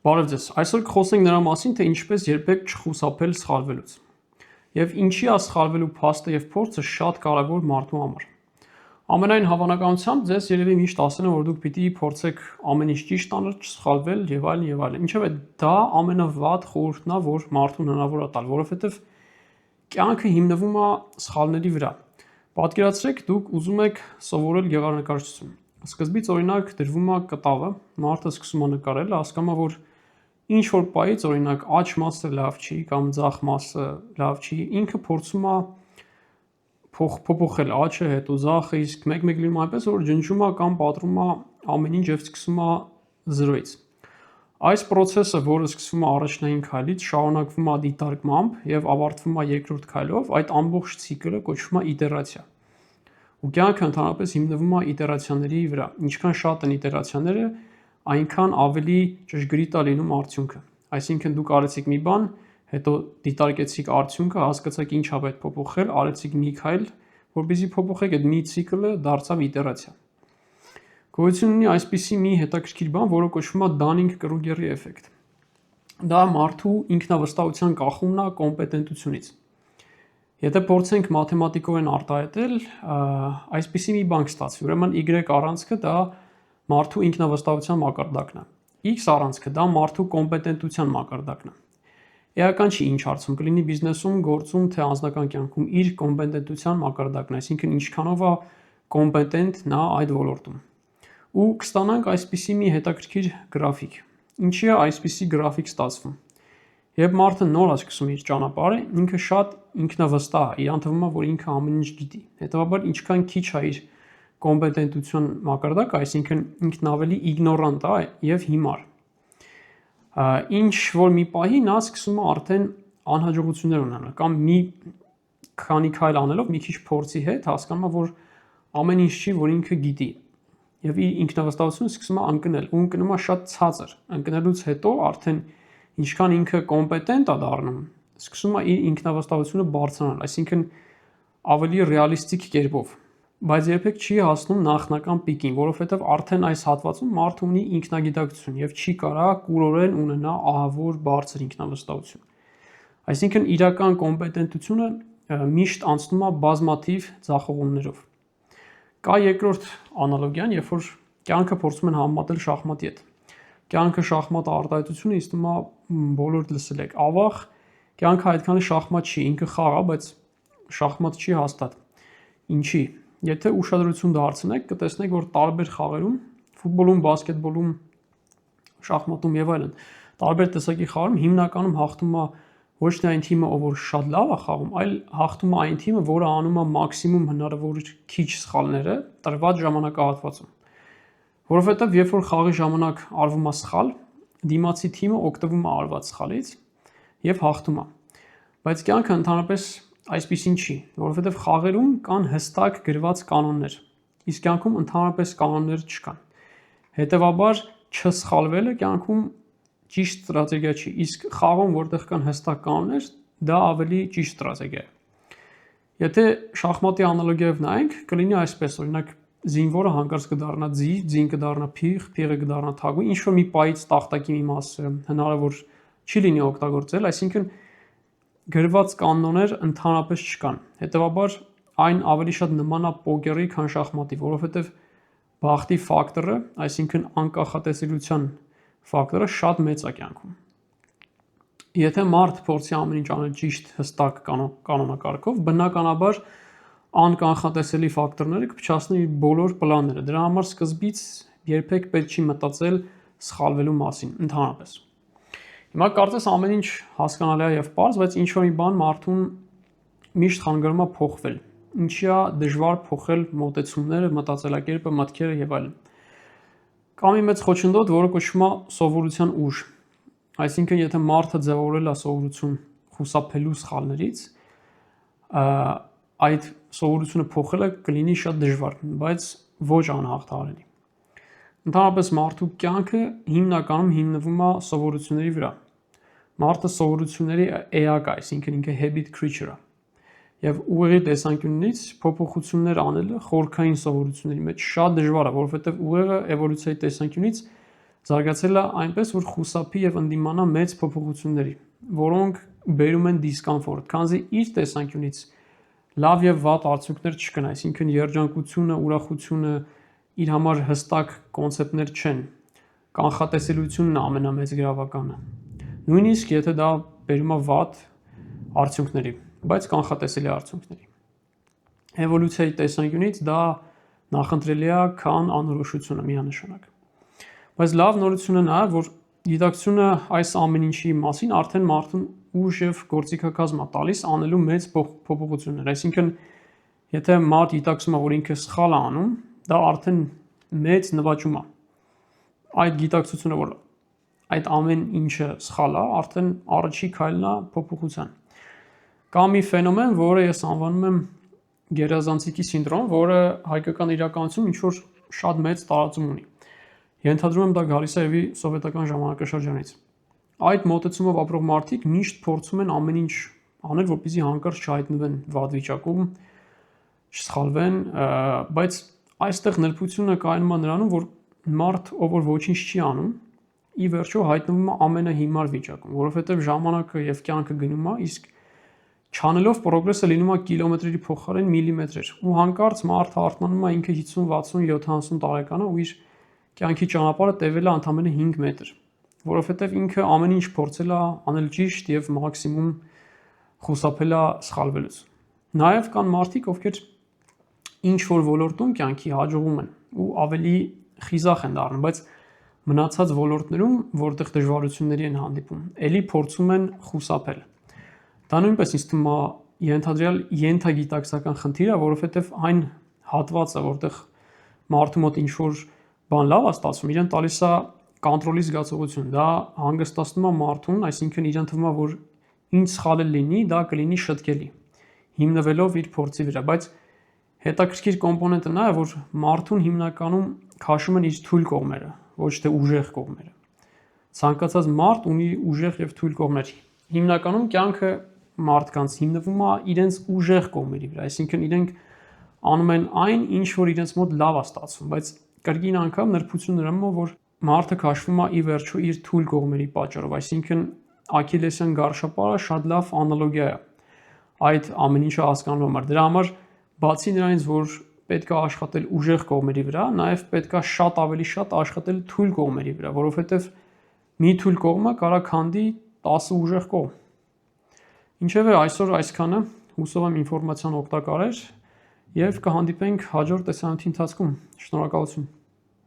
Բարև ձեզ, այսօր կխոսենք նրա մասին, թե ինչպես երբեք չխուսափել սխալվելուց։ Եվ ինչի է սխալվելու փաստը եւ փորձը շատ կարեւոր մարդու համար։ Ամենայն հավանականությամբ ձեզ երևի միշտ ասել են, որ դուք պիտի փորձեք ամեն ինչ ճիշտ անել, չսխալվել եւ այլն եւ այլն։ Ինչեւ է դա ամենավատ խորհուրդն է, որ մարդուն հնարավոր է տալ, որովհետեւ կյանքը հիմնվում է սխալների վրա։ Պատկերացրեք, դուք ուզում եք սովորել գեղարնկարչություն։ Սկզբից օրինակ դրվում է կտավը, մարդը սկսում է նկարել, հասկանում է, որ ինչ որ պայից օրինակ աջ մասը լավ չի կամ ձախ մասը լավ չի, ինքը փորձում է փոփոխել աջը, հետո ձախը, իսկ մեկ-մեկ լինում այնպես, որ ջնջում է կամ պատռում է ամեն ինչ եւ սկսում է զրոյից։ Այս process-ը, որը սկսվում է առաջնային քայլից, շարունակվում է դիտարկմամբ եւ ավարտվում է երկրորդ քայլով, այդ ամբողջ ցիկլը կոչվում է իտերացիա։ Ու կյանքը ընդհանրապես հիմնվում է իտերացիաների վրա։ Ինչքան շատ են իտերացիաները, այնքան ավելի ճշգրիտ է լինում արդյունքը։ Այսինքն դուք արեցիք մի բան, հետո դիտարկեցիք արդյունքը, հասկացաք ինչ է պետք փոփոխել, արեցիք մի քայլ, որպեսզի փոփոխեք, այդ մի ցիկլը դարձավ իտերացիա։ Գոյություն ունի այսպիսի մի հետաքրքիր բան, որը կոչվում է Դանինգ-Կրուգերի էֆեկտ։ Դա մարդու ինքնավստահության կախումն է կոմպետենտությունից։ Եթե փորձենք մաթեմատիկորեն արտահայտել, այսպիսի մի բան կստացվի։ Ուրեմն y առանցքը դա մարդու ինքնավստահության մակարդակն է։ X առանցքը դա մարդու կոմպետենտության մակարդակն է։ Էական չի ինչ հարցում կլինի բիզնեսում, գործում, թե անձնական կյանքում իր կոմպետենտության մակարդակն է, այսինքն ինչքանով է կոմպետենտ նա այդ ոլորտում։ Ու կստանանք այսպիսի մի հետաքրքիր գրաֆիկ։ Ինչի է այսպիսի գրաֆիկ ստացվում։ Երբ մարդը նոր է սկսում իր ճանապարհը, ինքը շատ ինքնավստահ է, իրան թվում է, որ ինքը ամեն ինչ գիտի։ Հետևաբար ինչքան քիչ է իր կոմպետենտության մակարդակը, այսինքն ինքն ավելի իգնորանտ է եւ հիմար։ Ինչ որ մի պահի նա սկսում է արդեն անհաջողություններ ունենալ կամ մի քանի քայլ անելով մի քիչ փորձի հետ հասկանում է, որ ամեն ինչ չի, որ ինքը գիտի։ Եվ իր ինքնավստահությունը սկսում է ընկնել, ու ընկնում է շատ ցածր։ Ընկնելուց հետո արդեն ինչքան ինքը կոմպետենտ է դառնում, սկսում է իր ինքնավստահությունը բարձրանալ, այսինքն ավելի ռեալիստիկ կերպով, բայց երբեք չի հասնում նախնական պիկին, որովհետև արդեն այս հատվածում մարդը ունի ինքնագիտակցություն եւ չի կարող կուրորեն ունենա ահավոր բարձր ինքնավստահություն։ Այսինքն իրական կոմպետենտությունը միշտ անցնում է բազմաթիվ ձախողումներով։ Կա երկրորդ անալոգիան, երբ որ կյանքը փորձում են համեմատել շախմատի հետ։ Կյանքը շախմատ արտահայտությունը ինձ թվում է բոլորդ լսել եք։ Ավաղ կյանքը այդքան շախմատ չի, ինքը խաղ է, բայց շախմատ չի հաստատ։ Ինչի։ Եթե ուշադրություն դարձնեք, կտեսնեք, որ տարբեր խաղերում, ֆուտբոլում, բասկետբոլում, շախմատում եւ այլն, տարբեր տեսակի խաղերում հիմնականում հաղթում է ոչ թե այն թիմը, ով որ շատ լավ է խաղում, այլ հաղթում է այն թիմը, որը անում է մաքսիմում հնարավոր քիչ սխալները տրված ժամանակահատվածում։ Որովհետև երբ որ խաղի ժամանակ արվում է սխալ, դիմացի թիմը օգտվում է արված սխալից եւ հաղթում է։ Բայց կյանքը ընդհանրապես այսպեսին չի, որովհետև խաղերում կան հստակ գրված կանոններ, իսկ կյանքում ընդհանրապես կանոններ չկան։ Հետևաբար չսխալվելը կյանքում ճիշտ ստրատեգիա չի, իսկ խաղում, որտեղ կան հստակ կանոններ, դա ավելի ճիշտ ստրատեգիա է։ Եթե շախմատի անալոգիայով նայենք, կլինի այսպես, օրինակ զինվորը հանկարծ կդառնա ձիգ, ձին կդառնա փիղ, փիղը կդառնա թագուհի, ինչ որ մի պայից տախտակի մի մասը հնարավոր չի լինի օգտագործել, այսինքն գրված կանոններ ընդհանրապես չկան։ Հետևաբար այն ավելի շատ նման է պոկերի, քան շախմատի, որովհետև բախտի ֆակտորը, այսինքն անկախատեսելիության ֆակտորը շատ մեծ է կյանքում։ Եթե մարդ փորձի ամեն ինչ անել ճիշտ հստակ կանոնակարգով, բնականաբար անկանխատեսելի ֆակտորները կփչացնեն իր բոլոր պլանները։ Դրա համար սկզբից երբեք պետք չի մտածել սխալվելու մասին ընդհանրապես։ Հիմա կարծես ամեն ինչ հասկանալի է եւ պարզ, բայց ինչ որ մի բան մարդուն միշտ խանգարում է փոխվել։ Ինչի է դժվար փոխել մոտեցումները, մտածելակերպը, մտքերը եւ այլն։ Կա մի մեծ խոչընդոտ, որը կոչվում է սովորության ուժ։ Այսինքն, եթե մարդը ձևավորել է սովորություն խուսափելու սխալներից, այդ սովորությունը փոխելը կլինի շատ դժվար, բայց ոչ անհաղթահարելի։ Ընդհանրապես մարդու կյանքը հիմնականում հիմնվում է սովորությունների վրա։ Մարդը սովորությունների էակ է, այսինքն ինքը habit creature է։ Եվ ուղեղի տեսանկյունից փոփոխություններ անելը խորքային սովորությունների մեջ շատ դժվար է, որովհետև ուղեղը էվոլյուցիայի տեսանկյունից զարգացել է այնպես, որ խուսափի եւ ընդդիմանա մեծ փոփոխությունների, որոնք բերում են դիսկոմֆորտ, քանզի իր տեսանկյունից լավ եւ վատ արդյունքներ չկան, այսինքն երջանկությունը, ուրախությունը իր համար հստակ կոնցեպտներ չեն։ Կանխատեսելիությունն է ամենամեծ գրավականը։ Նույնիսկ եթե դա բերում է վատ արդյունքների, բայց կանխատեսելի արդյունքների։ Էվոլյուցիայի տեսանկյունից դա նախընտրելի է, քան անորոշությունը միանշանակ։ Բայց լավ նորությունը նա է, որ գիտակցությունը այս ամեն ինչի մասին արդեն մարդուն ուժ եւ գործիքակազմ է տալիս անելու մեծ փոփոխություններ։ Այսինքն, եթե մարդ գիտակցում է, որ ինքը սխալ է անում, դա արդեն մեծ նվաճում է։ Այդ գիտակցությունը, որ այդ ամեն ինչը սխալ է, արդեն առաջի քայլն է փոփոխության։ Կա մի ֆենոմեն, որը ես անվանում եմ գերազանցիկի սինդրոմ, որը հայկական իրականությունում ինչ որ շատ մեծ տարածում ունի։ Ենթադրում եմ դա գալիս է եւի սովետական ժամանակաշրջանից։ Այդ մոտեցումով ապրող մարդիկ միշտ փորձում են ամեն ինչ անել, որպեսզի հանկարծ չհայտնվեն վատ վիճակում, չսխալվեն, բայց այստեղ նրբությունը կայանում է նրանում, որ մարդ, ով որ ոչինչ չի անում, ի վերջո հայտնվում է ամենահիմար վիճակում, որովհետև ժամանակը եւ կյանքը գնում է, իսկ չանելով պրոգրեսը լինում է կիլոմետրերի փոխարեն միլիմետրեր, ու հանկարծ մարդը արթնանում է ինքը 50, 60, 70 տարեկան է ու իր կյանքի ճանապարհը տևել է ընդամենը 5 մետր, որովհետև ինքը ամեն ինչ փորձել է անել ճիշտ եւ մաքսիմում խուսափել է սխալվելուց։ Նաեւ կան մարդիկ, ովքեր ինչ որ ոլորտում կյանքի հաջողում են ու ավելի խիզախ են դառնում, բայց մնացած ոլորտներում, որտեղ դժվարությունների են հանդիպում, ելի փորձում են խուսափել։ Դա նույնպես ինձ թվում է ենթադրյալ ենթագիտակցական խնդիր է, որովհետև այն հատվածը, որտեղ մարդու մոտ ինչ որ բան լավ է ստացվում, իրեն տալիս է կոնտրոլի զգացողություն, դա հանգստացնում է մարդուն, այսինքն իրեն թվում է, որ ինչ սխալ լինի, դա կլինի շտկելի, հիմնվելով իր փորձի վրա, բայց հետաքրքիր կոմպոնենտը նա է, որ մարդուն հիմնականում քաշում են իր թույլ կողմերը, ոչ թե ուժեղ կողմերը։ Ցանկացած մարդ ունի ուժեղ եւ թույլ կողմեր։ Հիմնականում կյանքը մարդկանց հիմնվում է իրենց ուժեղ կողմերի վրա, այսինքն իրենք անում են այն, ինչ որ իրենց մոտ լավ է ստացվում, բայց կրկին անգամ նրբություն նրանում է, որ մարդը քաշվում է ի վերջո իր թույլ կողմերի պատճառով, այսինքն Աքիլեսյան գարշապարը շատ լավ անալոգիա է այդ ամեն ինչը հասկանալու համար։ Դրա համար բացի նրանից, որ պետք է աշխատել ուժեղ կողմերի վրա, նաև պետք է շատ ավելի շատ աշխատել թույլ կողմերի վրա, որովհետև մի թույլ կողմը կարա քանդի 10 ուժեղ կողմ։ Ինչևէ, այսօր այսքանը, հուսով եմ ինֆորմացիան օգտակար էր եւ կհանդիպենք հաջորդ տեսանյութի ընթացքում։ Շնորհակալություն։